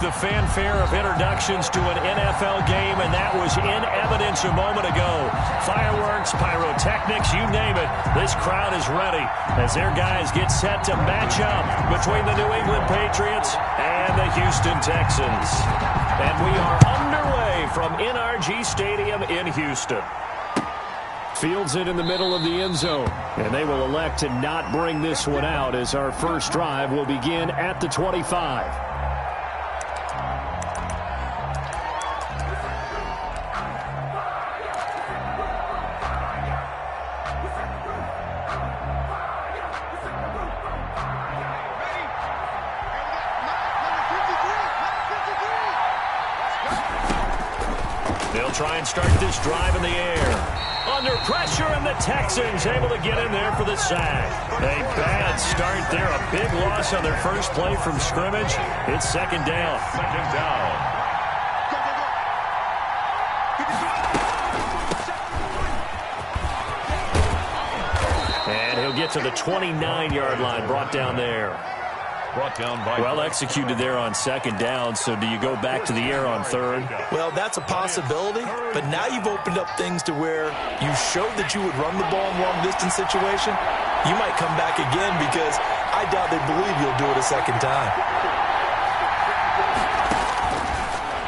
The fanfare of introductions to an NFL game, and that was in evidence a moment ago. Fireworks, pyrotechnics, you name it. This crowd is ready as their guys get set to match up between the New England Patriots and the Houston Texans. And we are underway from NRG Stadium in Houston. Fields it in the middle of the end zone, and they will elect to not bring this one out as our first drive will begin at the 25. They'll try and start this drive in the air. Under pressure, and the Texans able to get in there for the sack. A bad start there. A big loss on their first play from scrimmage. It's second down. Second down. And he'll get to the 29-yard line, brought down there. Brought down by well executed there on second down. So do you go back to the air on third? Well, that's a possibility, but now you've opened up things to where you showed that you would run the ball in long-distance situation. You might come back again because I doubt they believe you'll do it a second time.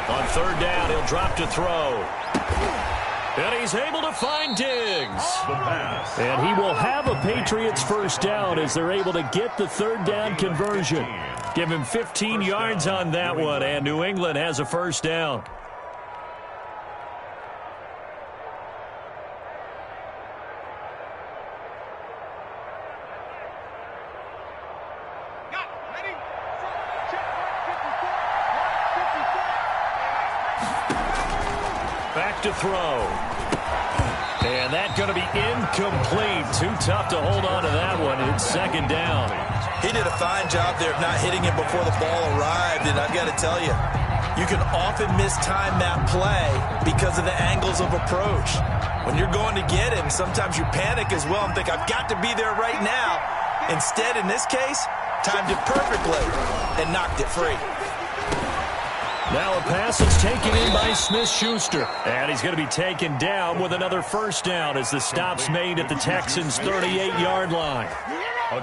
On third down, he'll drop to throw. And he's able to find Diggs. And he will have a Patriots first down as they're able to get the third down conversion. Give him 15 yards on that one, and New England has a first down. Back to throw. And that's going to be incomplete. Too tough to hold on to that one. It's second down. He did a fine job there of not hitting it before the ball arrived, and I've got to tell you, you can often mistime that play because of the angles of approach. When you're going to get him, sometimes you panic as well and think, I've got to be there right now. Instead, in this case, timed it perfectly and knocked it free. Now a pass is taken in by Smith-Schuster. And he's going to be taken down with another first down as the stop's made at the Texans' 38-yard line.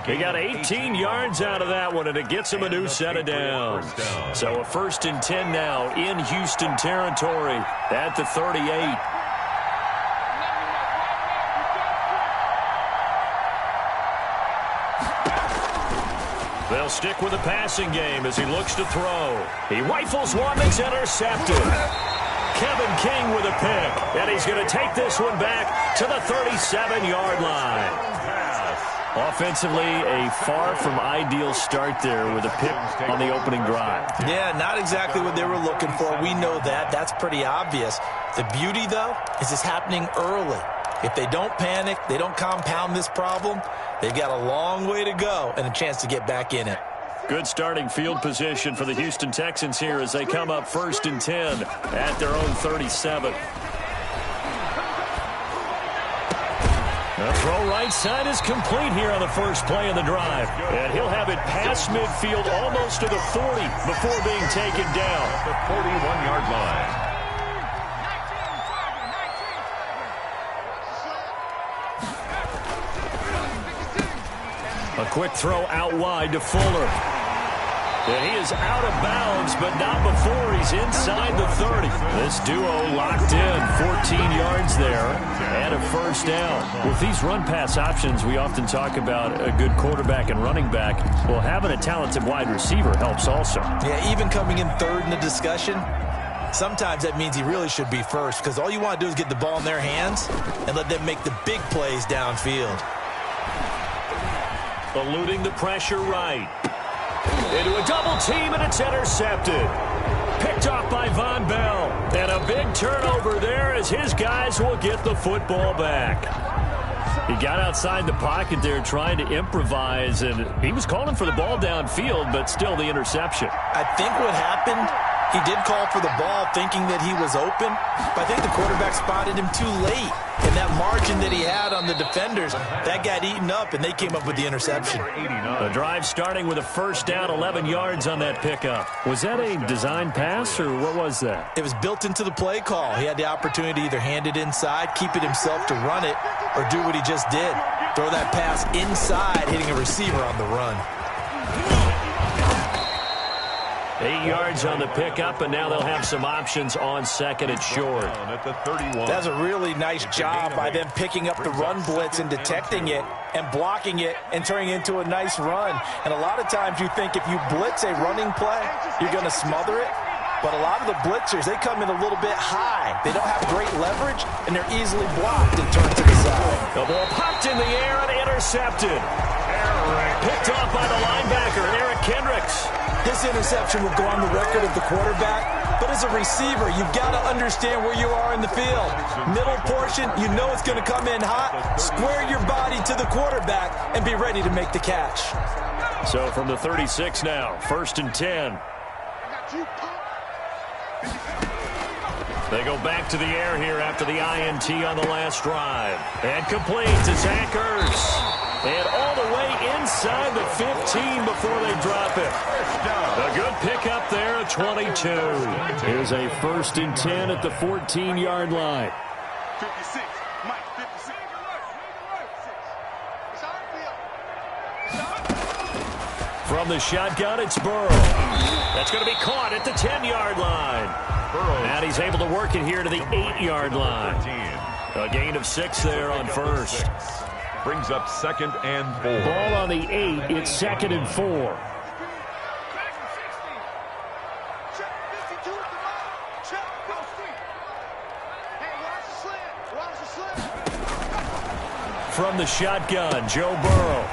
He got 18 yards out of that one, and it gets him a new set of downs. So a 1st and 10 now in Houston territory at the 38. They'll stick with the passing game as he looks to throw. He rifles one that's intercepted. Kevin King with a pick. And he's going to take this one back to the 37-yard line. Offensively, a far from ideal start there with a pick on the opening drive. Yeah, not exactly what they were looking for. We know that. That's pretty obvious. The beauty, though, is it's happening early. If they don't panic, they don't compound this problem, they've got a long way to go and a chance to get back in it. Good starting field position for the Houston Texans here as they come up 1st and 10 at their own 37. The throw right side is complete here on the first play of the drive. And he'll have it past midfield almost to the 40 before being taken down. At the 41-yard line. A quick throw out wide to Fuller. And he is out of bounds, but not before he's inside the 30. This duo locked in, 14 yards there, and a first down. With these run-pass options, we often talk about a good quarterback and running back. Well, having a talented wide receiver helps also. Yeah, even coming in third in the discussion, sometimes that means he really should be first because all you want to do is get the ball in their hands and let them make the big plays downfield. Eluding the pressure right. Into a double team, and it's intercepted. Picked off by Von Bell. And a big turnover there as his guys will get the football back. He got outside the pocket there trying to improvise, and he was calling for the ball downfield, but still the interception. I think what happened He did call for the ball thinking that he was open, but I think the quarterback spotted him too late. And that margin that he had on the defenders, that got eaten up, and they came up with the interception. The drive starting with a first down, 11 yards on that pickup. Was that a design pass, or what was that? It was built into the play call. He had the opportunity to either hand it inside, keep it himself to run it, or do what he just did. Throw that pass inside, hitting a receiver on the run. 8 yards on the pickup, and now they'll have some options on second and short. That's a really nice job by them picking up the run blitz and detecting it and blocking it and turning it into a nice run. And a lot of times you think if you blitz a running play, you're going to smother it. But a lot of the blitzers, they come in a little bit high. They don't have great leverage, and they're easily blocked and turned to the side. The ball popped in the air and intercepted. Picked off by the linebacker, Eric Kendricks. This interception will go on the record of the quarterback, but as a receiver, you've got to understand where you are in the field. Middle portion, you know it's going to come in hot. Square your body to the quarterback and be ready to make the catch. So from the 36 now, 1st and 10. They go back to the air here after the INT on the last drive. And complete to Zach Ertz. And all the way inside the 15 before they drop it. A good pickup there at 22. Here's a 1st and 10 at the 14-yard line. 56. Mike, 56. From the shotgun, it's Burrow. That's going to be caught at the 10-yard line. And he's able to work it here to the 8-yard line. A gain of 6 there on first. Brings up 2nd and 4. Ball on the 8. It's 2nd and 4. From the shotgun, Joe Burrow.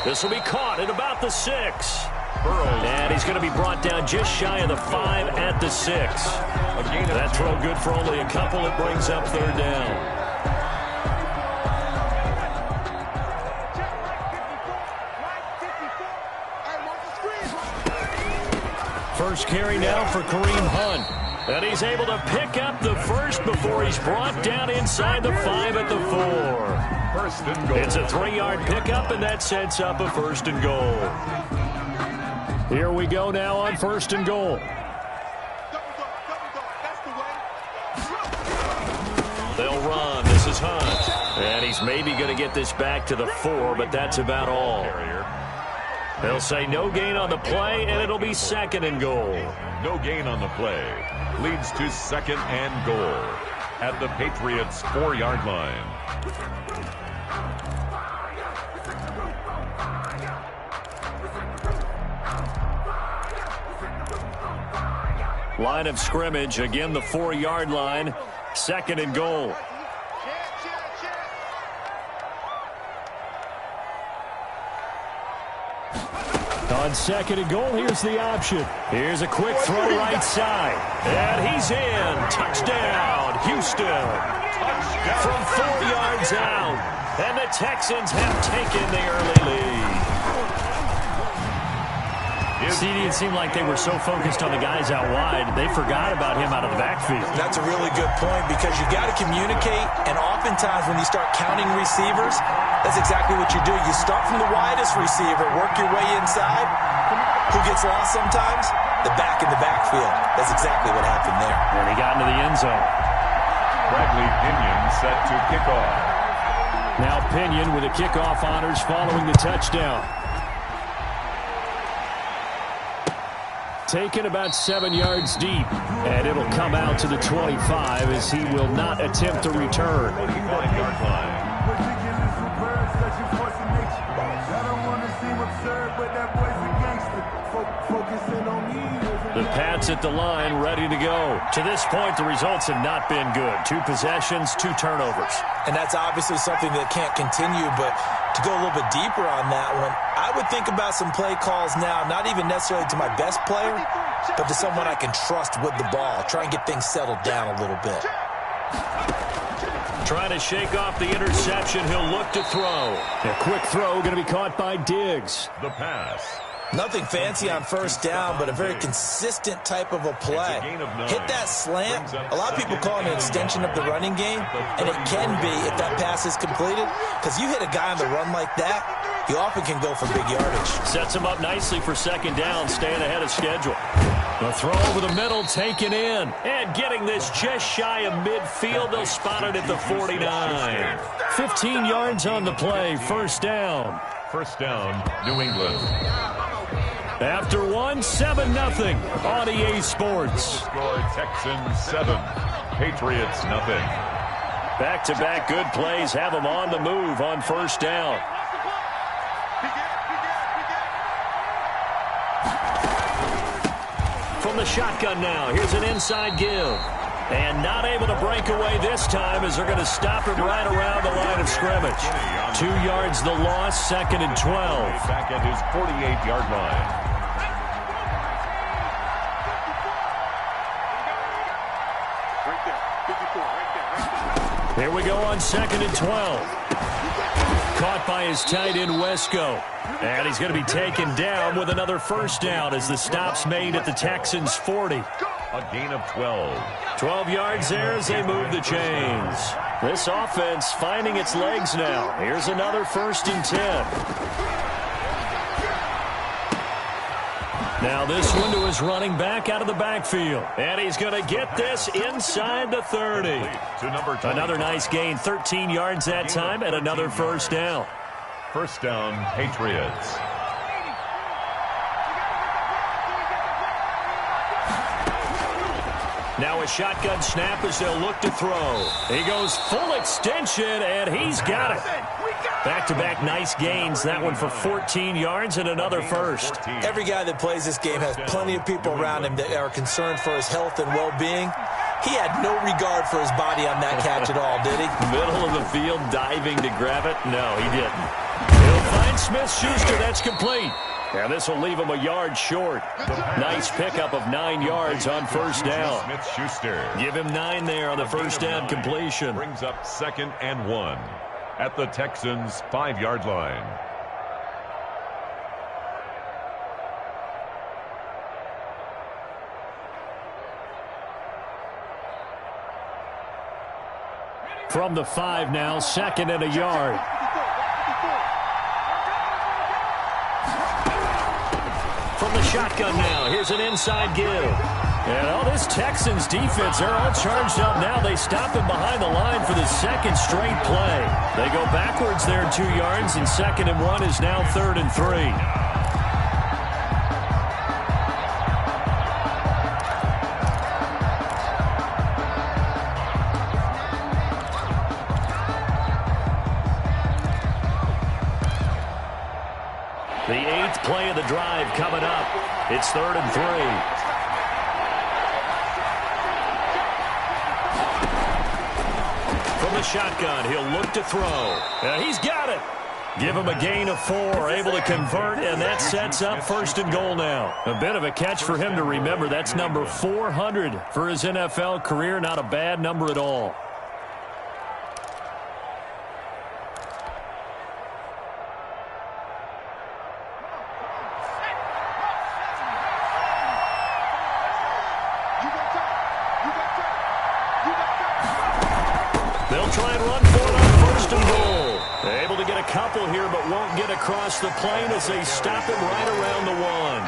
This will be caught at about the 6. And he's going to be brought down just shy of the 5 at the 6. That throw good for only a couple. It brings up 3rd down. First carry now for Kareem Hunt. And he's able to pick up the first before he's brought down inside the 5 at the 4. 1st and goal. It's a 3-yard pickup, and that sets up a 1st and goal. Here we go now on 1st and goal. They'll run. This is Hunt. And he's maybe going to get this back to the 4, but that's about all. They'll say no gain on the play, and it'll be 2nd and goal. No gain on the play. Leads to 2nd and goal at the Patriots' 4-yard line. Line of scrimmage, again the 4-yard line, 2nd and goal. On 2nd and goal, here's the option. Here's a quick throw right side. And he's in. Touchdown, Houston. From 4 yards out. And the Texans have taken the early lead. CD, it seemed like they were so focused on the guys out wide, they forgot about him out of the backfield. That's a really good point because you got to communicate, and oftentimes when you start counting receivers, that's exactly what you do. You start from the widest receiver, work your way inside. Who gets lost sometimes? The back in the backfield. That's exactly what happened there. And he got into the end zone. Bradley Pinion set to kick off. Now Pinion with the kickoff honors following the touchdown. Taken about 7 yards deep, and it'll come out to the 25 as he will not attempt to return. 25-yard line. The Pats at the line, ready to go. To this point, the results have not been good. 2 possessions, 2 turnovers. And that's obviously something that can't continue, but to go a little bit deeper on that one, I would think about some play calls now, not even necessarily to my best player, but to someone I can trust with the ball. Try and get things settled down a little bit. Trying to shake off the interception. He'll look to throw. A quick throw going to be caught by Diggs. The pass. Nothing fancy on first down, but a very consistent type of a play. Hit that slant. A lot of people call it an extension of the running game, and it can be if that pass is completed, because you hit a guy on the run like that, he often can go for big yardage. Sets him up nicely for second down, staying ahead of schedule. The throw over the middle, taken in, and getting this just shy of midfield. They'll spot it at the 49. 15 yards on the play, first down. First down, New England. After 7-0 on EA Sports. Score Texans 7, Patriots nothing. Back-to-back good plays have them on the move on first down. From the shotgun now, here's an inside give. And not able to break away this time as they're going to stop him right around the line of scrimmage. 2 yards the loss, 2nd and 12. Back at his 48-yard line. Here we go on 2nd and 12. Caught by his tight end, Wesco. And he's going to be taken down with another first down as the stop's made at the Texans' 40. A gain of 12. 12 yards there as they move the chains. This offense finding its legs now. Here's another 1st and 10. Now this one to his running back out of the backfield. And he's going to get this inside the 30. Another nice gain, 13 yards that time, and another first down. First down, Patriots. Now a shotgun snap as they'll look to throw. He goes full extension, and he's got it. Back-to-back nice gains. That one for 14 yards and another first. Every guy that plays this game has plenty of people around him that are concerned for his health and well-being. He had no regard for his body on that catch at all, did he? Middle of the field, diving to grab it? No, he didn't. He'll find Smith-Schuster. That's complete. And this will leave him a yard short. Nice pickup of 9 yards on first down. Smith-Schuster. Give him 9 there on the first down completion. Brings up 2nd and 1 at the Texans' 5-yard line. From the 5 now, 2nd and a yard. From the shotgun now, here's an inside give. And this Texans defense, they're all charged up now. They stop him behind the line for the 2nd straight play. They go backwards there 2 yards, and 2nd and 1 is now 3rd and 3. The 8th play of the drive coming up. It's 3rd and 3. From the shotgun, he'll look to throw. And he's got it. Give him a gain of 4, able to convert, and that sets up 1st and goal now. A bit of a catch for him to remember. That's number 400 for his NFL career. Not a bad number at all. They'll try and run for it on 1st and goal. Able to get a couple here, but won't get across the plane as they stop him right around the 1.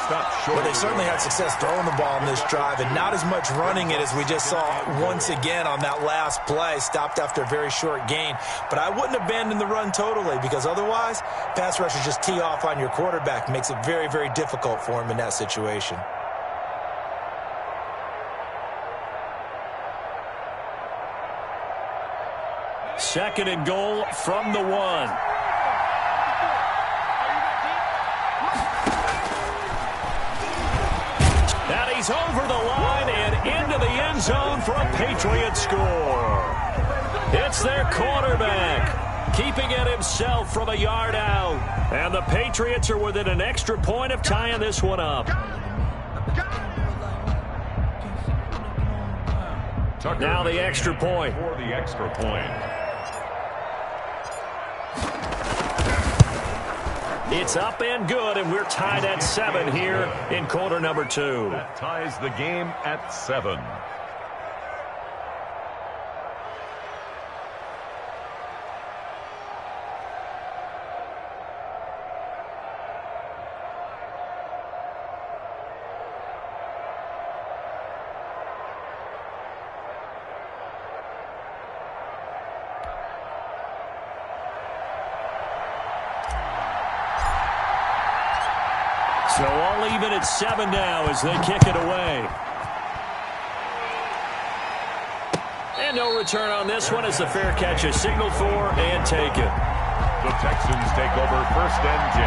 Stop short. But they certainly had success throwing the ball in this drive, and not as much running it as we just saw once again on that last play. Stopped after a very short gain. But I wouldn't abandon the run totally, because otherwise, pass rushers just tee off on your quarterback. Makes it very, very difficult for him in that situation. Second and goal from the 1. And he's over the line and into the end zone for a Patriot score. It's their quarterback, keeping it himself from a yard out. And the Patriots are within an extra point of tying this one up. Now the extra point. For the extra point. It's up and good, and we're tied at 7 here in quarter number 2. That ties the game at 7. So all even at 7 now as they kick it away. And no return on this one as the fair catch is signaled for and taken. The Texans take over 1st and 10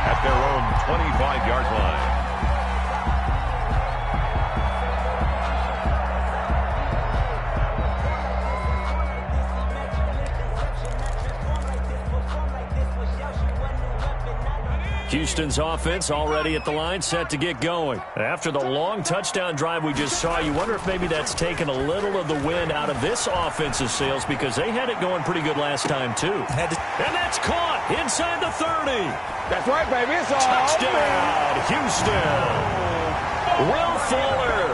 at their own 25-yard line. Houston's offense already at the line, set to get going. After the long touchdown drive we just saw, you wonder if maybe that's taken a little of the wind out of this offensive sails because they had it going pretty good last time, too. And that's caught inside the 30. That's right, baby. It's all touchdown, Houston. Will Fuller,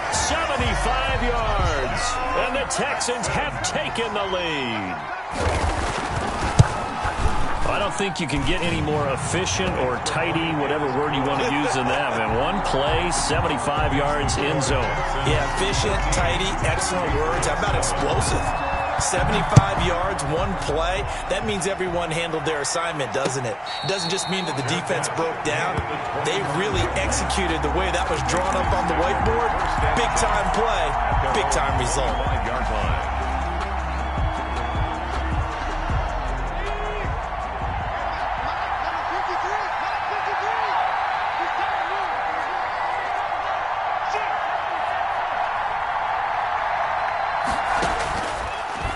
75 yards. And the Texans have taken the lead. I don't think you can get any more efficient or tidy, whatever word you want to use in that. And one play, 75 yards in zone. Yeah, efficient, tidy, excellent words. How about explosive? 75 yards, one play. That means everyone handled their assignment, doesn't it? It doesn't just mean that the defense broke down. They really executed the way that was drawn up on the whiteboard. Big-time play, big-time result.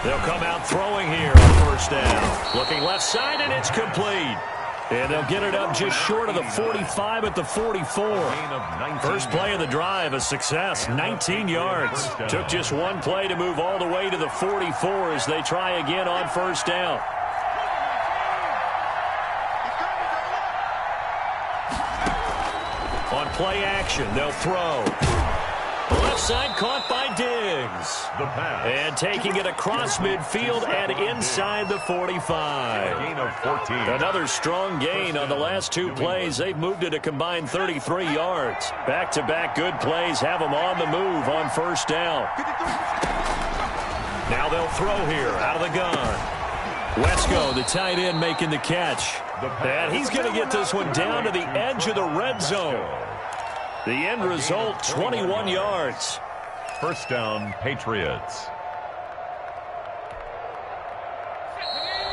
They'll come out throwing here on 1st down. Looking left side, and it's complete. And they'll get it up just short of the 45 at the 44. First play of the drive, a success, 19 yards. Took just one play to move all the way to the 44 as they try again on 1st down. On play action, they'll throw. Left side caught by Diggs. And taking it across midfield and inside the 45. Gain of 14. Another strong gain on the last 2 plays. They've moved it a combined 33 yards. Back-to-back good plays have them on the move on 1st down. Now they'll throw here out of the gun. Wesco, the tight end, making the catch. And he's going to get this one down to the edge of the red zone. The end result, 21 yards. 1st down, Patriots.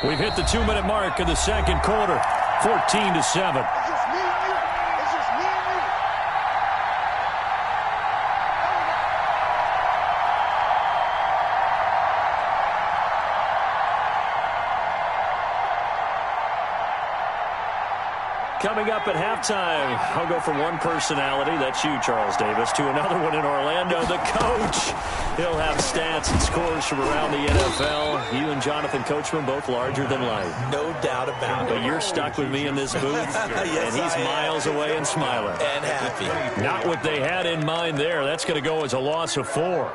We've hit the 2-minute mark of the 2nd quarter, 14-7. Coming up at halftime, I'll go from one personality, that's you, Charles Davis, to another one in Orlando, the coach. He'll have stats and scores from around the NFL. You and Jonathan Coachman, both larger than life. No doubt about it. But you're stuck with me in this booth, Yes, and he's miles away and smiling. And happy. Not what they had in mind there. That's going to go as a loss of 4.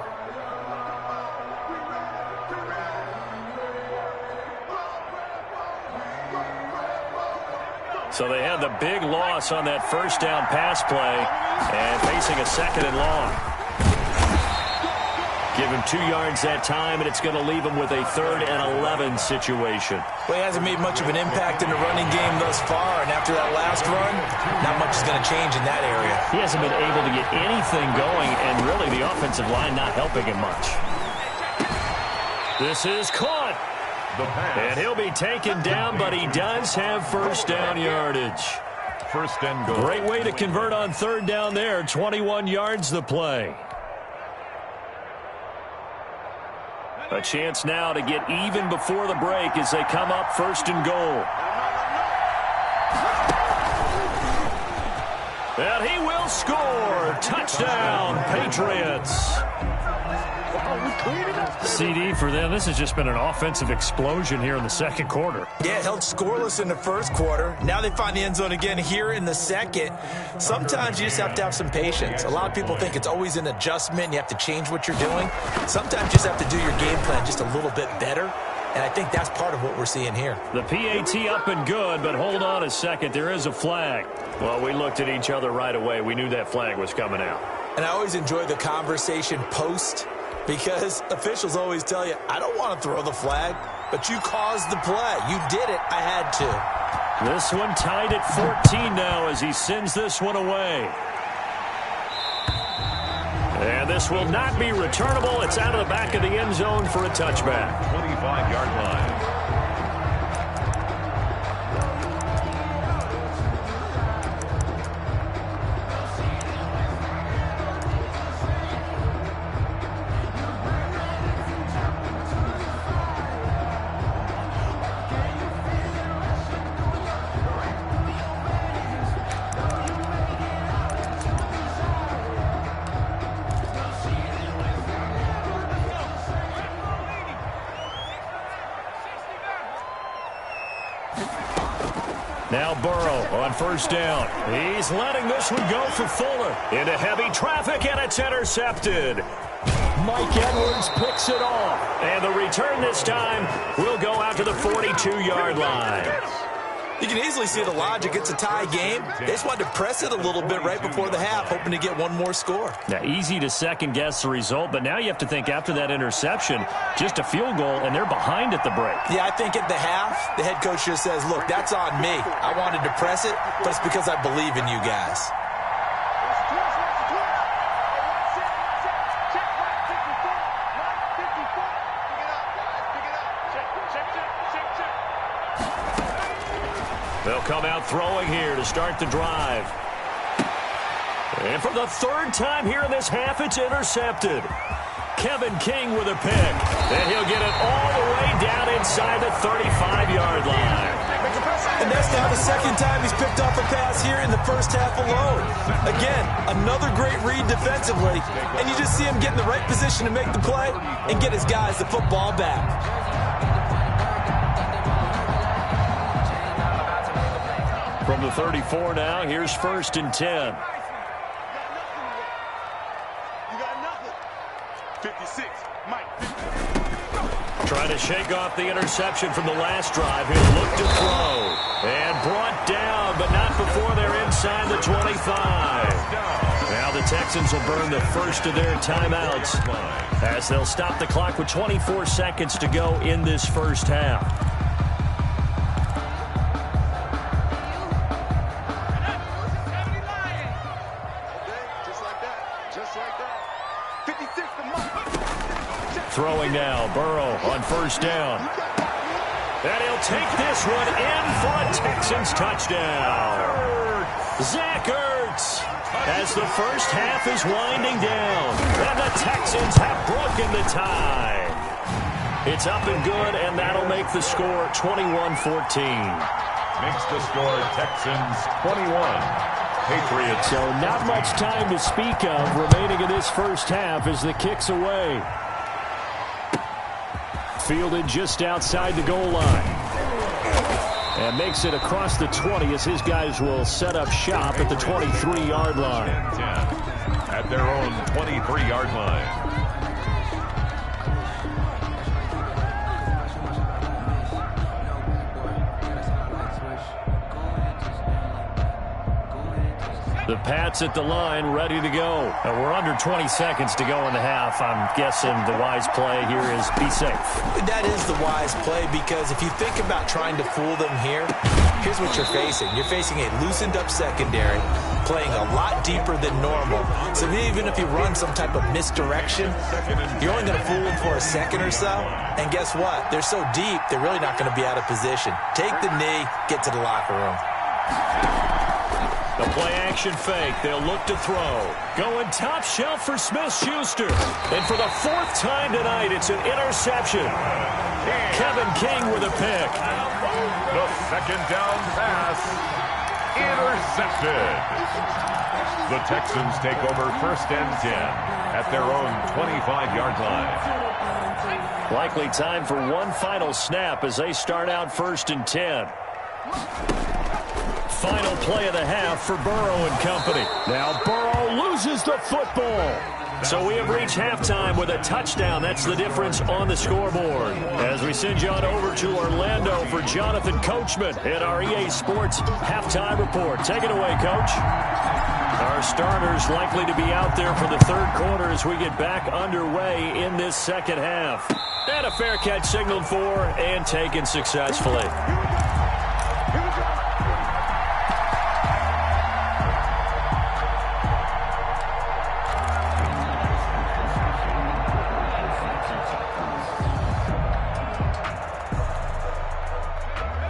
So they had the big loss on that 1st down pass play and facing a 2nd and long. Give him 2 yards that time, and it's going to leave him with a 3rd and 11 situation. Well, he hasn't made much of an impact in the running game thus far, and after that last run, not much is going to change in that area. He hasn't been able to get anything going, and really the offensive line not helping him much. This is caught. And he'll be taken down, but he does have 1st down yardage. 1st and goal. Great way to convert on 3rd down there. 21 yards the play. A chance now to get even before the break as they come up 1st and goal. And he will score. Touchdown, Patriots. CD for them. This has just been an offensive explosion here in the second quarter. Yeah, held scoreless in the first quarter. Now they find the end zone again here in the second. Sometimes you just have to have some patience. A lot of people think it's always an adjustment. You have to change what you're doing. Sometimes you just have to do your game plan just a little bit better. And I think that's part of what we're seeing here. The PAT up and good, but hold on a second. There is a flag. Well, we looked at each other right away. We knew that flag was coming out. And I always enjoy the conversation post because officials always tell you, I don't want to throw the flag, but you caused the play. You did it. I had to. This one tied at 14 now as he sends this one away. And this will not be returnable. It's out of the back of the end zone for a touchback. 25-yard line. Now Burrow on first down. He's letting this one go for Fuller. Into heavy traffic, and it's intercepted. Mike Edwards picks it off. And the return this time will go out to the 42-yard line. You can easily see the logic. It's a tie game. They just wanted to press it a little bit right before the half, hoping to get one more score. Now, easy to second-guess the result, but now you have to think after that interception, just a field goal, and they're behind at the break. Yeah, I think at the half, the head coach just says, look, that's on me. I wanted to press it, but it's because I believe in you guys. They'll come out throwing here to start the drive. And for the third time here in this half, it's intercepted. Kevin King with a pick. And he'll get it all the way down inside the 35-yard line. And that's now the second time he's picked off a pass here in the first half alone. Again, another great read defensively. And you just see him get in the right position to make the play and get his guys the football back. From the 34 now, here's 1st and 10. You got nothing. 56, Mike. 50. Trying to shake off the interception from the last drive. He'll look to throw. And brought down, but not before they're inside the 25. Now the Texans will burn the first of their timeouts as they'll stop the clock with 24 seconds to go in this first half. Throwing now, Burrow on first down. And he'll take this one in for a Texans touchdown. Zach Ertz as the first half is winding down. And the Texans have broken the tie. It's up and good, and that'll make the score 21-14. Makes the score Texans 21. Patriots. So not much time to speak of remaining in this first half as the kick's away. Fielded just outside the goal line. And makes it across the 20 as his guys will set up shop at the 23-yard line. At their own 23-yard line. The Pats at the line, ready to go. We're under 20 seconds to go in the half. I'm guessing the wise play here is be safe. That is the wise play because if you think about trying to fool them here, here's what you're facing. You're facing a loosened up secondary, playing a lot deeper than normal. So even if you run some type of misdirection, you're only going to fool them for a second or so. And guess what? They're so deep, they're really not going to be out of position. Take the knee, get to the locker room. The play-action fake. They'll look to throw. Going top shelf for Smith-Schuster. And for the fourth time tonight, it's an interception. Kevin King with a pick. The second down pass. Intercepted. The Texans take over 1st and 10. at their own 25-yard line. Likely time for one final snap as they start out 1st and 10. Final play of the half for Burrow and company. Now Burrow loses the football. So we have reached halftime with a touchdown. That's the difference on the scoreboard. As we send you on over to Orlando for Jonathan Coachman at our EA Sports halftime report. Take it away, Coach. Our starters likely to be out there for the third quarter as we get back underway in this second half. And a fair catch signaled for and taken successfully.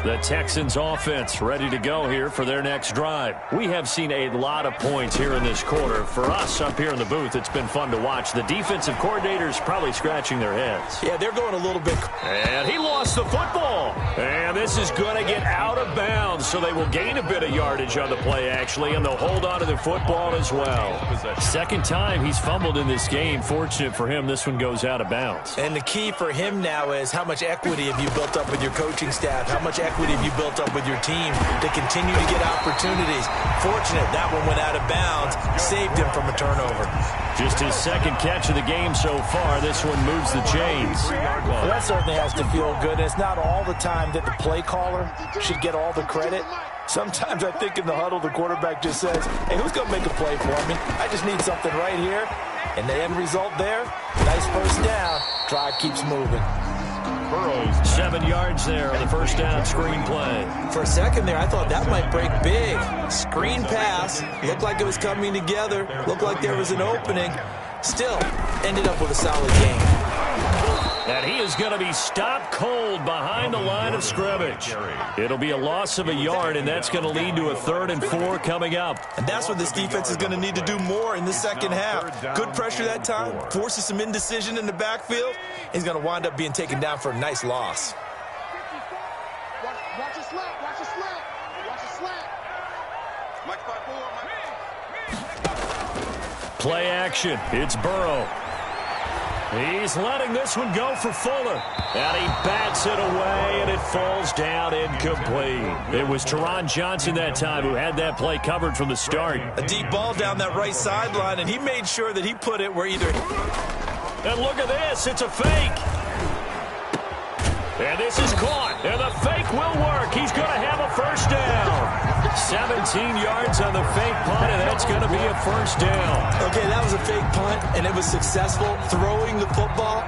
The Texans offense ready to go here for their next drive. We have seen a lot of points here in this quarter. For us up here in the booth, it's been fun to watch. The defensive coordinators probably scratching their heads. Yeah, they're going a little bit. And he lost the football. And this is going to get out of bounds, so they will gain a bit of yardage on the play, actually, and they'll hold on to the football as well. Second time he's fumbled in this game. Fortunate for him, this one goes out of bounds. And the key for him now is how much equity have you built up with your coaching staff? How much equity have you built up with your team to continue to get opportunities? Fortunate that one went out of bounds, saved him from a turnover. Just his second catch of the game so far. This one moves the chains. Well, that certainly has to feel good. It's not all the time that the play caller should get all the credit. Sometimes I think in the huddle, the quarterback just says, hey, who's going to make a play for me? I just need something right here. And the end result there, nice first down. Drive keeps moving. 7 yards there on the first down screen play. For a second there, I thought that might break big. Screen pass. Looked like it was coming together. Looked like there was an opening. Still, ended up with a solid game. And he is going to be stopped cold behind the line of scrimmage. It'll be a loss of a yard, and that's going to lead to a 3rd and 4 coming up. And that's what this defense is going to need to do more in the second half. Good pressure that time, forces some indecision in the backfield. He's going to wind up being taken down for a nice loss. Watch a slap, watch a slap, watch a slap. Mike 5-4, Play action. It's Burrow. He's letting this one go for Fuller. And he bats it away, and it falls down incomplete. It was Teron Johnson that time who had that play covered from the start. A deep ball down that right sideline, and he made sure that he put it where either... And look at this. It's a fake. And this is caught. And the fake will work. He's going to have a first down. 17 yards on the fake punt, and that's going to be a first down. Okay, that was a fake punt, and it was successful. Throwing the football.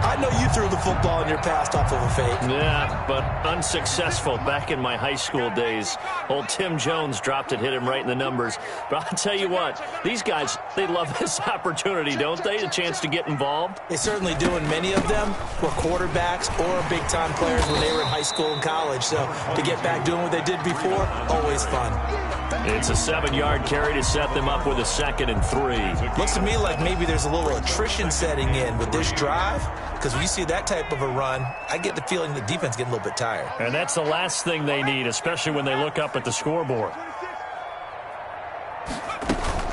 I know you threw the football in your past off of a fake. Yeah, but unsuccessful back in my high school days. Old Tim Jones dropped it, hit him right in the numbers. But I'll tell you what, these guys, they love this opportunity, don't they? A chance to get involved. They certainly do, and many of them were quarterbacks or big-time players when they were in high school and college. So to get back doing what they did before, always fun. It's a 7-yard carry to set them up with a 2nd and 3. Looks to me like maybe there's a little attrition setting in with this drive, because when you see that type of a run, I get the feeling the defense getting a little bit tired. And that's the last thing they need, especially when they look up at the scoreboard.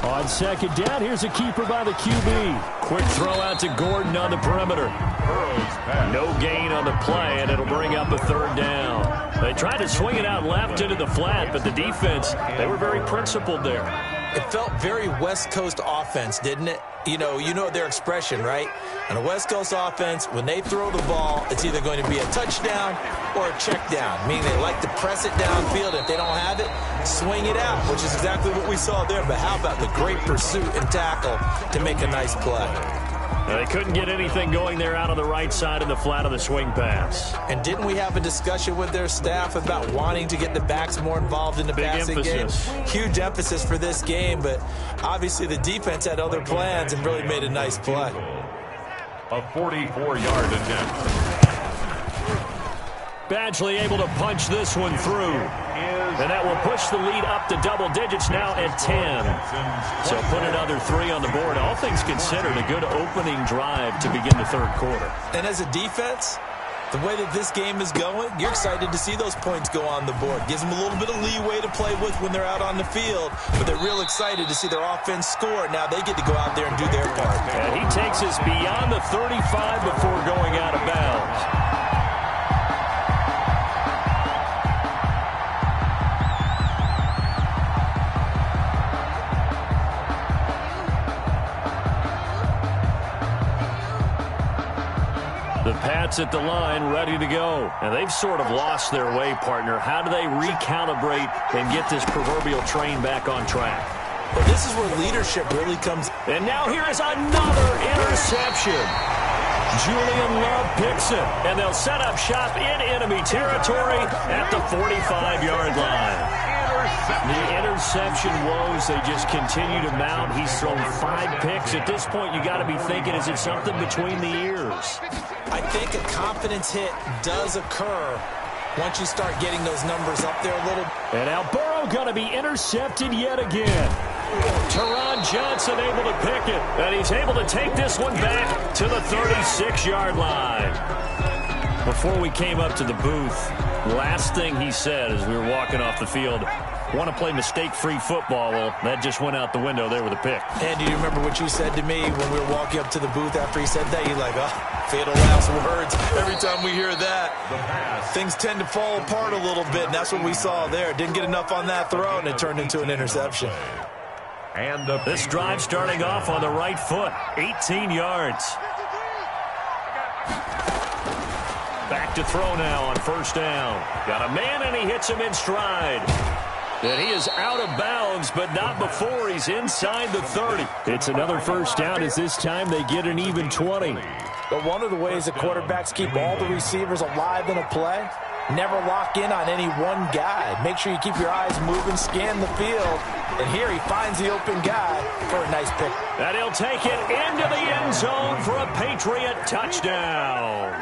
On second down, here's a keeper by the QB. Quick throw out to Gordon on the perimeter. No gain on the play, and it'll bring up a 3rd down. They tried to swing it out left into the flat, but the defense, they were very principled there. It felt very West Coast offense, didn't it? You know their expression, right? On a West Coast offense, when they throw the ball, it's either going to be a touchdown or a check down, meaning they like to press it downfield. If they don't have it, swing it out, which is exactly what we saw there. But how about the great pursuit and tackle to make a nice play? They couldn't get anything going there out on the right side of the flat of the swing pass. And didn't we have a discussion with their staff about wanting to get the backs more involved in the passing game? Huge emphasis for this game, but obviously the defense had other plans and really made a nice play. A 44-yard attempt. Badgley able to punch this one through. And that will push the lead up to double digits now at 10. So put another 3 on the board. All things considered, a good opening drive to begin the third quarter. And as a defense, the way that this game is going, you're excited to see those points go on the board. Gives them a little bit of leeway to play with when they're out on the field. But they're real excited to see their offense score. Now they get to go out there and do their part. takes us beyond the 35 before going out of bounds. The Pats at the line, ready to go. And they've sort of lost their way, partner. How do they recalibrate and get this proverbial train back on track? Well, this is where leadership really comes. And now here is another interception. Julian Love picks it. And they'll set up shop in enemy territory at the 45-yard line. The interception woes, they just continue to mount. He's thrown 5 picks. At this point, you got to be thinking, is it something between the ears? I think a confidence hit does occur once you start getting those numbers up there a little. And now Burrow going to be intercepted yet again. Teron Johnson able to pick it. And he's able to take this one back to the 36-yard line. Before we came up to the booth, last thing he said as we were walking off the field, want to play mistake-free football. Well, that just went out the window there with a pick. And do you remember what you said to me when we were walking up to the booth after he said that? You're like, oh, fatal last words. Every time we hear that, things tend to fall apart a little bit, and that's what we saw there. Didn't get enough on that throw, and it turned into an interception. And this drive starting off on the right foot, 18 yards. Back to throw now on first down. Got a man, and he hits him in stride. And he is out of bounds, but not before he's inside the 30. It's another first down as this time they get an even 20. But one of the ways that quarterbacks keep all the receivers alive in a play, never lock in on any one guy. Make sure you keep your eyes moving, scan the field. And here he finds the open guy for a nice pick. And he'll take it into the end zone for a Patriot touchdown.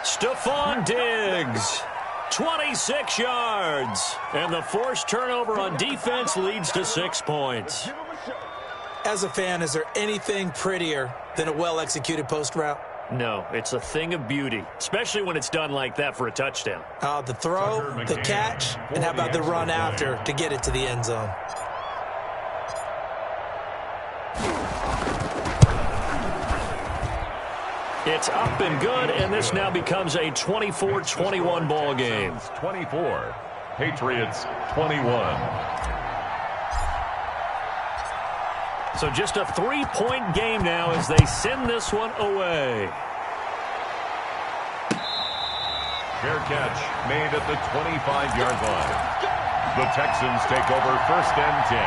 Stephon Diggs. 26 yards. And the forced turnover on defense leads to 6 points. As a fan, is there anything prettier than a well-executed post route? No, it's a thing of beauty, especially when it's done like that for a touchdown. The throw, the catch, and how about the run after to get it to the end zone? It's up and good, and this now becomes a 24-21 ball game. 24, Patriots 21. So just a 3-point game now as they send this one away. Fair catch made at the 25-yard line. The Texans take over first and 10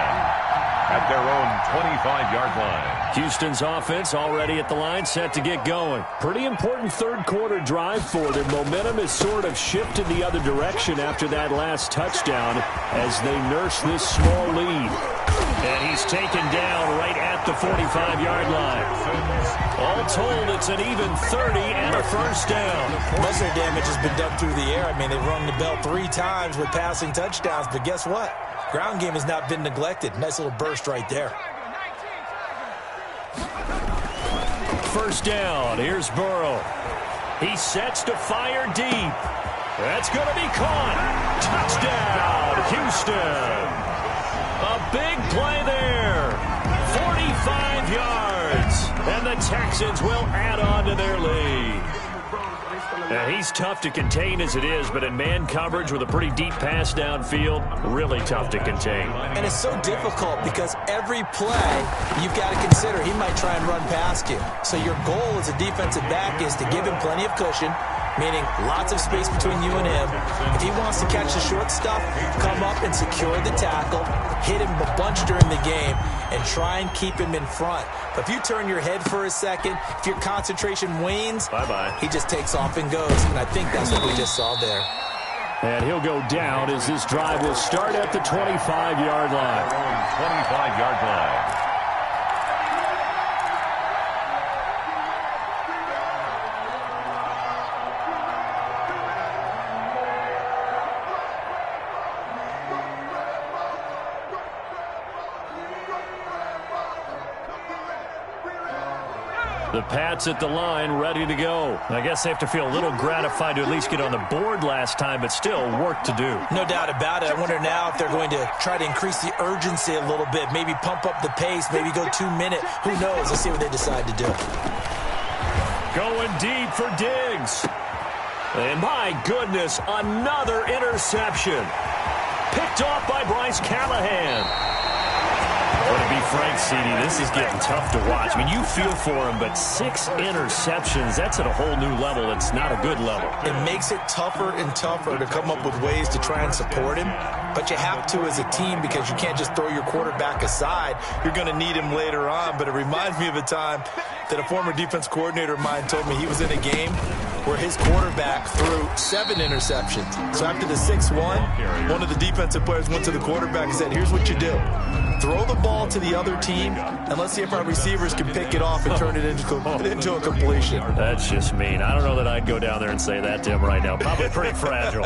at their own 25-yard line. Houston's offense already at the line, set to get going. Pretty important third-quarter drive for them. Momentum has sort of shifted the other direction after that last touchdown as they nurse this small lead. And he's taken down right at the 45-yard line. All told, it's an even 30 and a first down. Most of their damage has been done through the air. I mean, they've rung the bell 3 times with passing touchdowns, but guess what? Ground game has not been neglected. Nice little burst right there. First down. Here's Burrow. He sets to fire deep. That's going to be caught. Touchdown, Houston. A big play there. 45 yards. And the Texans will add on to their lead. He's tough to contain as it is, but in man coverage with a pretty deep pass downfield, really tough to contain. And it's so difficult because every play you've got to consider he might try and run past you. So your goal as a defensive back is to give him plenty of cushion, meaning lots of space between you and him. If he wants to catch the short stuff, come up and secure the tackle, hit him a bunch during the game, and try and keep him in front. But if you turn your head for a second, if your concentration wanes, bye-bye. He just takes off and goes. And I think that's what we just saw there. And he'll go down as this drive will start at the 25-yard line. 25-yard line. The Pats at the line, ready to go. I guess they have to feel a little gratified to at least get on the board last time, but still work to do. No doubt about it. I wonder now if they're going to try to increase the urgency a little bit, maybe pump up the pace, maybe go 2 minute. Who knows? Let's see what they decide to do. Going deep for Diggs. And my goodness, another interception. Picked off by Bryce Callahan. Well, to be frank, CD, this is getting tough to watch. I mean, you feel for him, but 6 interceptions, that's at a whole new level. It's not a good level. It makes it tougher and tougher to come up with ways to try and support him. But you have to as a team because you can't just throw your quarterback aside. You're going to need him later on. But it reminds me of a time that a former defense coordinator of mine told me he was in a game where his quarterback threw 7 interceptions. So after the 6th one of the defensive players went to the quarterback and said, here's what you do. Throw the ball to the other team, and let's see if our receivers can pick it off and turn it into a completion. That's just mean. I don't know that I'd go down there and say that to him right now. Probably pretty fragile.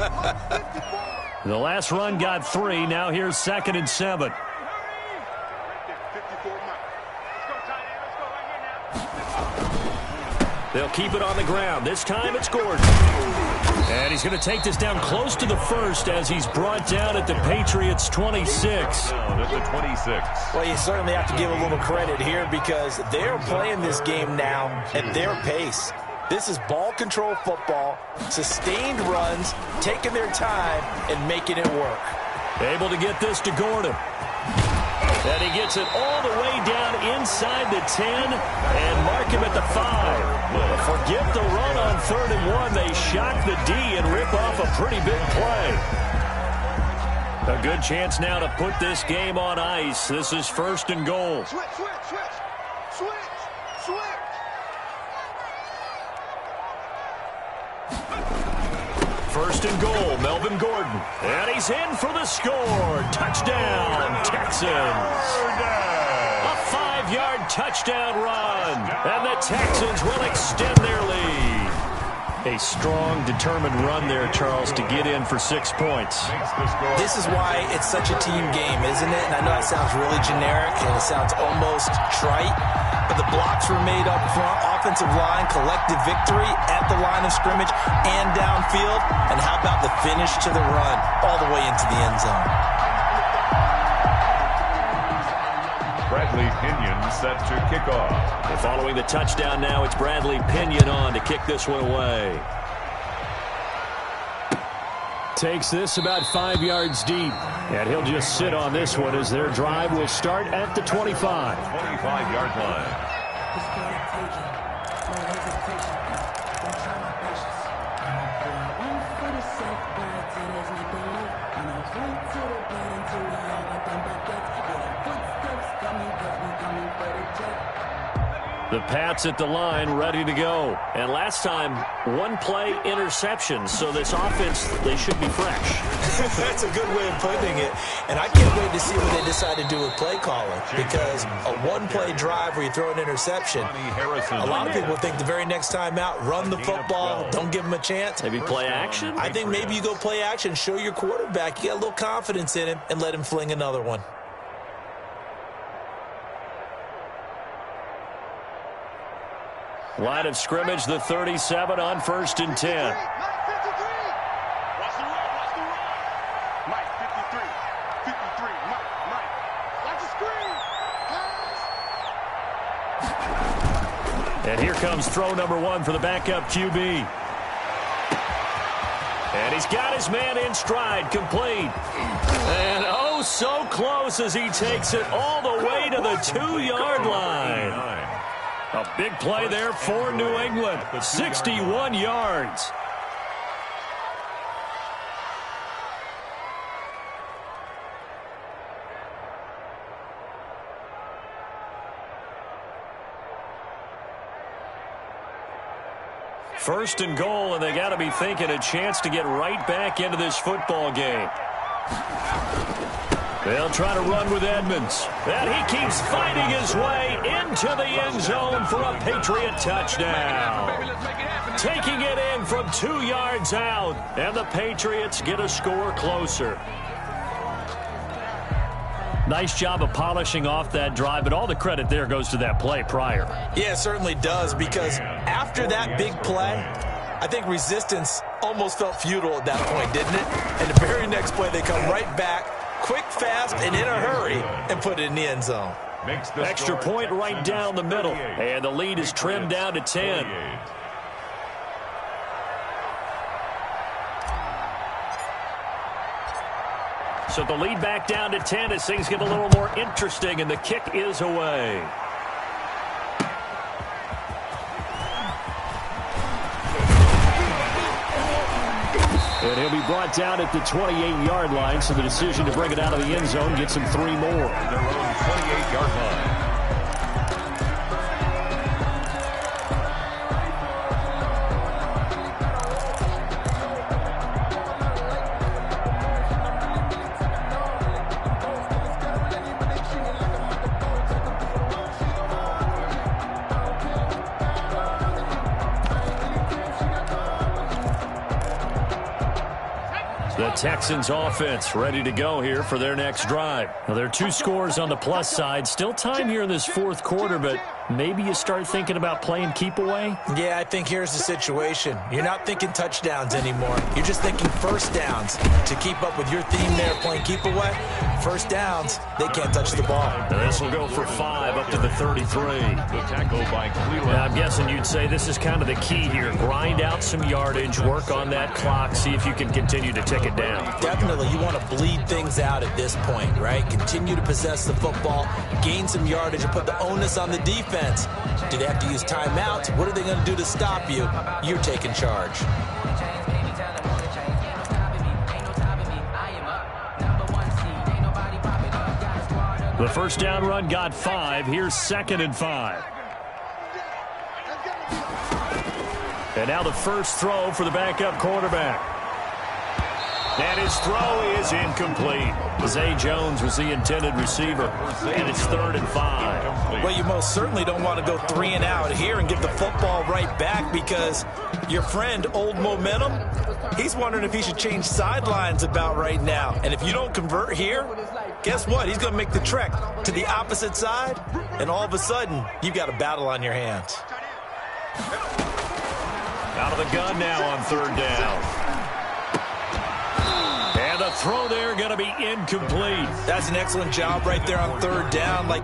The last run got 3. Now here's 2nd and 7. They'll keep it on the ground. This time it's Gordon. And he's going to take this down close to the first as he's brought down at the Patriots' 26. Down at the 26. Well, you certainly have to give a little credit here because they're playing this game now at their pace. This is ball control football, sustained runs, taking their time, and making it work. Able to get this to Gordon. And he gets it all the way down inside the 10 and mark him at the 5. Forget the run on 3rd and 1. They shock the D and rip off a pretty big play. A good chance now to put this game on ice. This is 1st and goal. Switch. 1st and goal, Melvin Gordon. And he's in for the score. Touchdown, Texans. A 5-yard touchdown run. And the Texans will extend their lead. A strong, determined run there, Charles, to get in for 6 points. This is why it's such a team game, isn't it? And I know that sounds really generic and it sounds almost trite, but the blocks were made up front, offensive line, collective victory at the line of scrimmage and downfield. And how about the finish to the run all the way into the end zone? Bradley Pinion set to kick off. And following the touchdown now, it's Bradley Pinion on to kick this one away. Takes this about 5 yards deep. And he'll just sit on this one as their drive will start at the 25. 25-yard line. The Pats at the line, ready to go. And last time, 1-play interception. So this offense, they should be fresh. That's a good way of putting it. And I can't wait to see what they decide to do with play calling. Because a 1-play drive where you throw an interception, a lot of people think the very next time out, run the football, don't give them a chance. Maybe play action? I think maybe you go play action, show your quarterback, you got a little confidence in him, and let him fling another one. Line of scrimmage, the 37 on 1st and 10. Watch the run. Mike, 53. Mike. Watch the screen. Pass. And here comes throw number 1 for the backup QB. And he's got his man in stride, complete. And oh, so close as he takes it all the way to the 2-yard line. A big play there for New England. 61 yards. First and goal, and they got to be thinking a chance to get right back into this football game. They'll try to run with Edmonds. And he keeps fighting his way into the end zone for a Patriot touchdown. Taking it in from 2 yards out, and the Patriots get a score closer. Nice job of polishing off that drive, but all the credit there goes to that play prior. Yeah, it certainly does, because after that big play, I think resistance almost felt futile at that point, didn't it? And the very next play, they come right back, quick, fast, and in a hurry, and put it in the end zone. Extra point right down the middle, and the lead is trimmed down to 10. So the lead back down to 10 as things get a little more interesting, and the kick is away. And he'll be brought down at the 28-yard line, so the decision to bring it out of the end zone gets him 3 more. Their own 28-yard line. The Texans offense ready to go here for their next drive. Now, there are 2 scores on the plus side. Still time here in this 4th quarter, but maybe you start thinking about playing keep away? Yeah, I think here's the situation. You're not thinking touchdowns anymore. You're just thinking first downs. To keep up with your theme there, playing keep away, first downs, they can't touch the ball. Now, this will go for 5 up to the 33. The tackle by Cleveland. Now, I'm guessing you'd say this is kind of the key here. Grind out some yardage, work on that clock, see if you can continue to tick it down. Definitely, you want to bleed things out at this point, right? Continue to possess the football, gain some yardage, and put the onus on the defense. Do they have to use timeouts? What are they going to do to stop you? You're taking charge. The first down run got 5. Here's 2nd and 5. And now the first throw for the backup quarterback. And his throw is incomplete. Zay Jones was the intended receiver. And it's 3rd and 5. Well, you most certainly don't want to go 3 and out here and give the football right back, because your friend, Old Momentum, he's wondering if he should change sidelines about right now. And if you don't convert here, guess what? He's going to make the trek to the opposite side, and all of a sudden, you've got a battle on your hands. Out of the gun now on 3rd down. And the throw there going to be incomplete. That's an excellent job right there on 3rd down.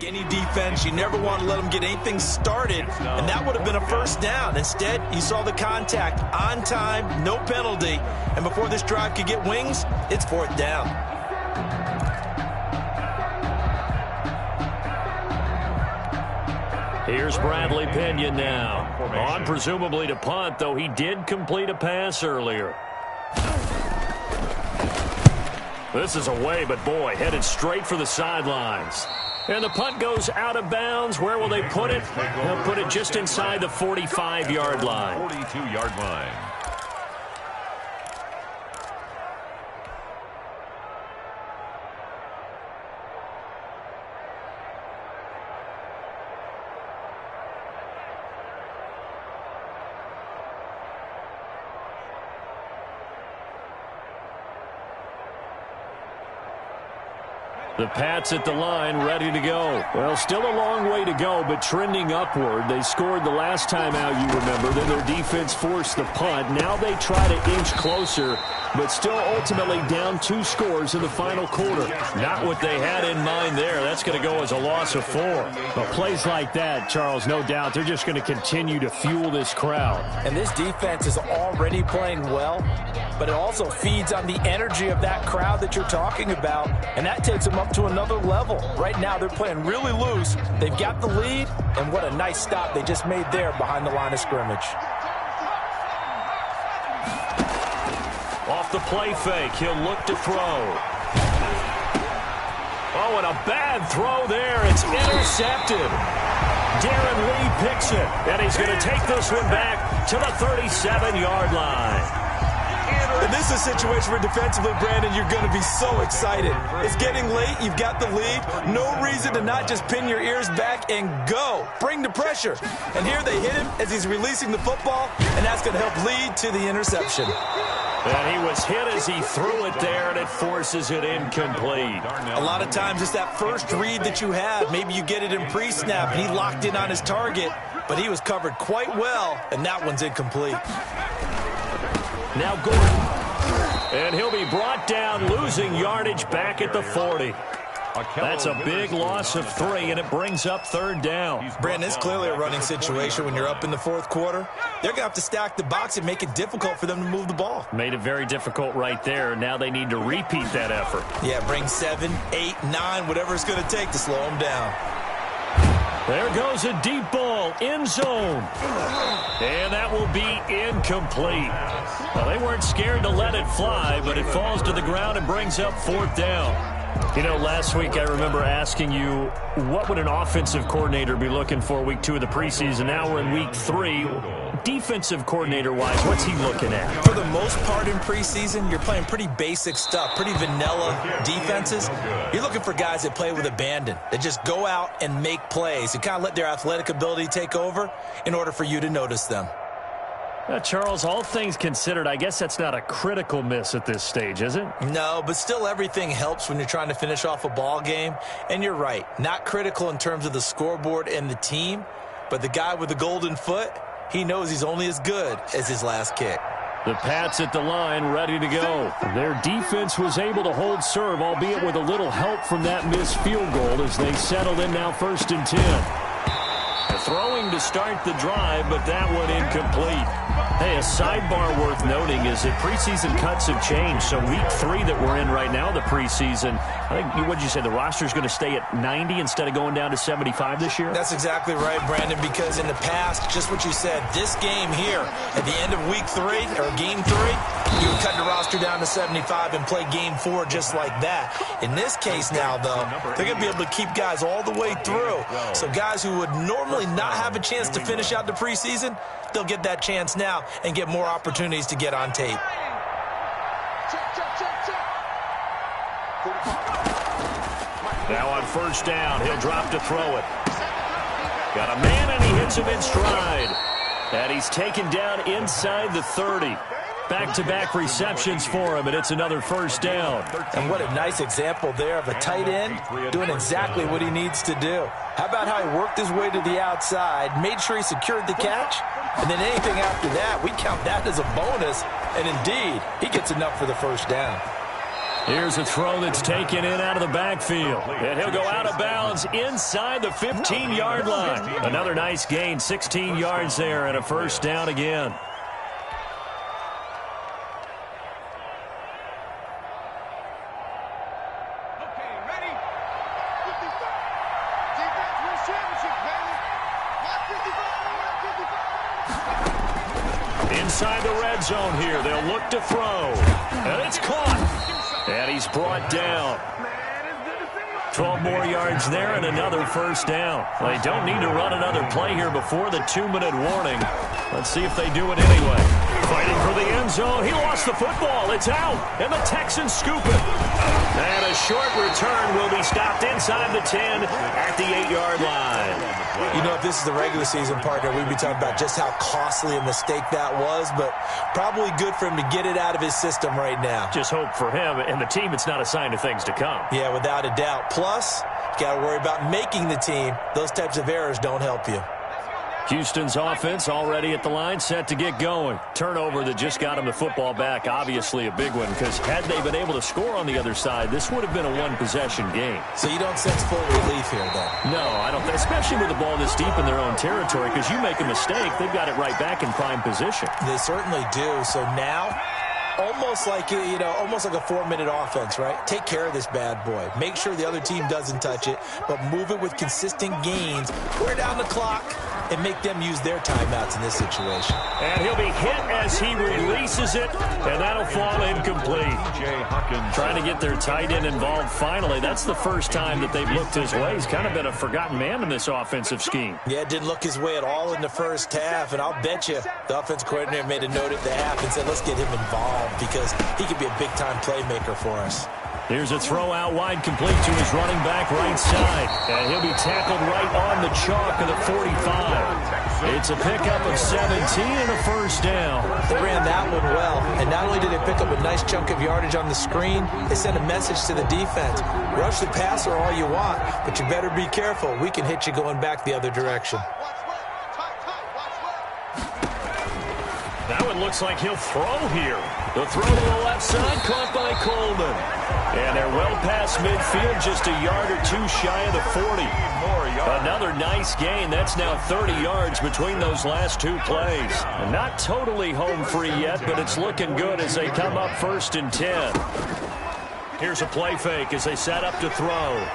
Any defense, you never want to let them get anything started, and that would have been a first down. Instead, you saw the contact on time, no penalty, and before this drive could get wings, it's 4th down. Here's Bradley Pinion now. On presumably to punt, though he did complete a pass earlier. This is away, but boy, headed straight for the sidelines. And the punt goes out of bounds. Where will they put it? They'll put it just inside the 45-yard line. 42-yard line. The Pats at the line, ready to go. Well, still a long way to go, but trending upward. They scored the last time out, you remember. Then their defense forced the punt. Now they try to inch closer, but still ultimately down 2 scores in the final quarter. Not what they had in mind there. That's going to go as a loss of 4. But plays like that, Charles, no doubt, they're just going to continue to fuel this crowd. And this defense is already playing well, but it also feeds on the energy of that crowd that you're talking about, and that takes them up to another level. Right now, they're playing really loose. They've got the lead, and what a nice stop they just made there behind the line of scrimmage. Off the play fake, he'll look to throw. Oh, and a bad throw there. It's intercepted. Darren Lee picks it, and he's going to take this one back to the 37-yard line. And this is a situation where defensively, Brandon, you're going to be so excited. It's getting late. You've got the lead. No reason to not just pin your ears back and go. Bring the pressure. And here they hit him as he's releasing the football, and that's going to help lead to the interception. And he was hit as he threw it there, and it forces it incomplete. A lot of times it's that first read that you have. Maybe you get it in pre-snap, and he locked in on his target, but he was covered quite well, and that one's incomplete. Now Gordon. And he'll be brought down, losing yardage back at the 40. That's a big loss of 3, and it brings up 3rd down. Brandon, it's clearly a running situation when you're up in the 4th quarter. They're going to have to stack the box and make it difficult for them to move the ball. Made it very difficult right there. Now they need to repeat that effort. Yeah, bring 7, 8, 9, whatever it's going to take to slow them down. There goes a deep ball, end zone. And that will be incomplete. Well, they weren't scared to let it fly, but it falls to the ground and brings up 4th down. You know, last week I remember asking you, what would an offensive coordinator be looking for week 2 of the preseason? Now we're in week 3. Defensive coordinator-wise, what's he looking at? For the most part in preseason, you're playing pretty basic stuff, pretty vanilla defenses. You're looking for guys that play with abandon, that just go out and make plays and kind of let their athletic ability take over in order for you to notice them. Charles, all things considered, I guess that's not a critical miss at this stage, is it? No, but still everything helps when you're trying to finish off a ball game. And you're right, not critical in terms of the scoreboard and the team, but the guy with the golden foot, he knows he's only as good as his last kick. The Pats at the line, ready to go. Their defense was able to hold serve, albeit with a little help from that missed field goal as they settled in now 1st and 10. Throwing to start the drive, but that one incomplete. Hey, a sidebar worth noting is that preseason cuts have changed. So week 3 that we're in right now, the preseason, I think, what did you say, the roster's going to stay at 90 instead of going down to 75 this year? That's exactly right, Brandon, because in the past, just what you said, this game here, at the end of week 3, or game 3, you would cut the roster down to 75 and play game 4 just like that. In this case now, though, they're going to be able to keep guys all the way through. So guys who would normally not have a chance to finish out the preseason, they'll get that chance now and get more opportunities to get on tape. Now on 1st down, he'll drop to throw it. Got a man, and he hits him in stride. And he's taken down inside the 30. Back-to-back receptions for him, and it's another 1st down. And what a nice example there of a tight end doing exactly what he needs to do. How about how he worked his way to the outside, made sure he secured the catch, and then anything after that, we count that as a bonus. And indeed, he gets enough for the 1st down. Here's a throw that's taken in out of the backfield. And he'll go out of bounds inside the 15-yard line. Another nice gain, 16 yards there, and a 1st down again. Inside the red zone here, they'll look to throw. And it's caught. And he's brought down. 12 more yards there and another 1st down. They don't need to run another play here before the 2-minute warning. Let's see if they do it anyway. Fighting for the end zone. He lost the football. It's out. And the Texans scoop it. And a short return will be stopped inside the 10 at the 8-yard line. You know, if this is the regular season, partner, we'd be talking about just how costly a mistake that was, but probably good for him to get it out of his system right now. Just hope for him and the team it's not a sign of things to come. Yeah, without a doubt. Plus, you got to worry about making the team. Those types of errors don't help you. Houston's offense already at the line, set to get going. Turnover that just got him the football back, obviously a big one, because had they been able to score on the other side, this would have been a one-possession game. So you don't sense full relief here, then? No, I don't, especially with the ball this deep in their own territory, because you make a mistake, they've got it right back in prime position. They certainly do. So now, almost like a 4-minute offense, right? Take care of this bad boy. Make sure the other team doesn't touch it, but move it with consistent gains. Wear down the clock and make them use their timeouts in this situation. And he'll be hit as he releases it, and that'll fall incomplete. Trying to get their tight end involved finally. That's the first time that they've looked his way. He's kind of been a forgotten man in this offensive scheme. Yeah, it didn't look his way at all in the first half, and I'll bet you the offensive coordinator made a note at the half and said, let's get him involved because he could be a big-time playmaker for us. Here's a throw out wide, complete to his running back right side. And he'll be tackled right on the chalk of the 45. It's a pickup of 17 and a first down. They ran that one well. And not only did they pick up a nice chunk of yardage on the screen, they sent a message to the defense. Rush the passer all you want, but you better be careful. We can hit you going back the other direction. Now it looks like he'll throw here. The throw to the left side, caught by Coleman. And they're well past midfield, just a yard or two shy of the 40. Another nice gain. That's now 30 yards between those last two plays. And not totally home free yet, but it's looking good as they come up 1st and 10. Here's a play fake as they set up to throw.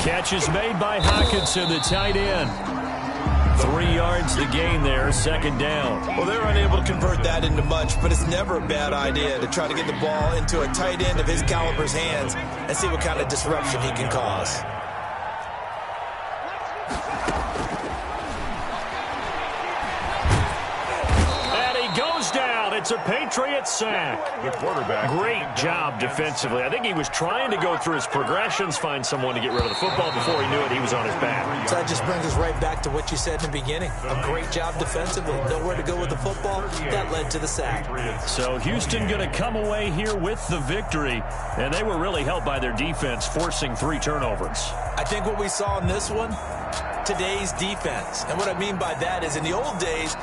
Catch is made by Hawkinson, the tight end. 3 yards the gain there, 2nd down. Well, they're unable to convert that into much, but it's never a bad idea to try to get the ball into a tight end of his caliber's hands and see what kind of disruption he can cause. And he goes down. It's a Patriot sack. The quarterback. Great job defensively. I think he was trying to go through his progressions, find someone to get rid of the football. Before he knew it, he was on his back. So that just brings us right back to what you said in the beginning. A great job defensively. Nowhere to go with the football. That led to the sack. So Houston going to come away here with the victory. And they were really helped by their defense, forcing 3 turnovers. I think what we saw in this one, today's defense. And what I mean by that is in the old days,